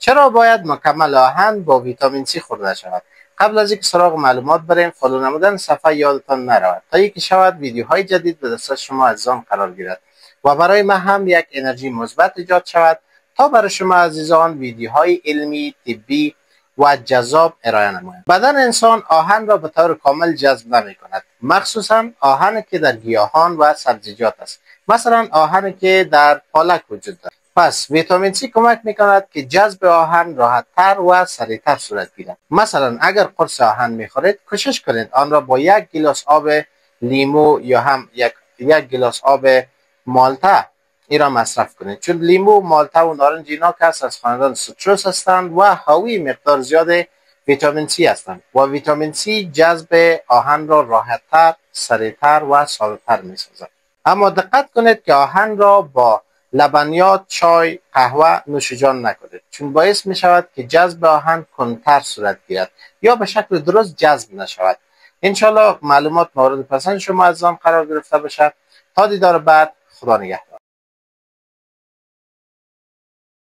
چرا باید مکمل آهن با ویتامین C خورده شود؟ قبل از اینکه سراغ معلومات بریم، فالو نمودن صفحه یادتان نرود تا اینکه شود ویدیوهای جدید به دست شما عزیزان قرار گیرد و برای من هم یک انرژی مثبت ایجاد شود تا برای شما عزیزان ویدیوهای علمی، طبی و جذاب ارائه نمایم. بدن انسان آهن را به طور کامل جذب نمی کند، مخصوصا آهنی که در گیاهان و سبزیجات است، مثلا آهنی که در پالک وجود دارد. پس ویتامین C کمک میکند که جذب آهن راحت‌تر و سریعتر صورت گیرد. مثلا اگر قرص آهن میخورید، کوشش کنید آن را با 1 گیلاس آب لیمو یا هم یک گیلاس آب مالته ای را مصرف کنید، چون لیمو، مالته و نارنج اینا که از خاندان سیتروس هستند و حاوی مقدار زیاد ویتامین C هستند و ویتامین C جذب آهن را راحت‌تر، سریعتر و سالم‌تر می‌سازد. اما دقت کنید که آهن را با لبنیات، چای، قهوه نوش جان نکنید، چون باعث می شود که جذب آهن کندتر صورت گیرد یا به شکل درست جذب نشود. انشالله معلومات مورد پسند شما عزیزان قرار گرفته باشد. تا دیدار بعد، خدا نگهدار.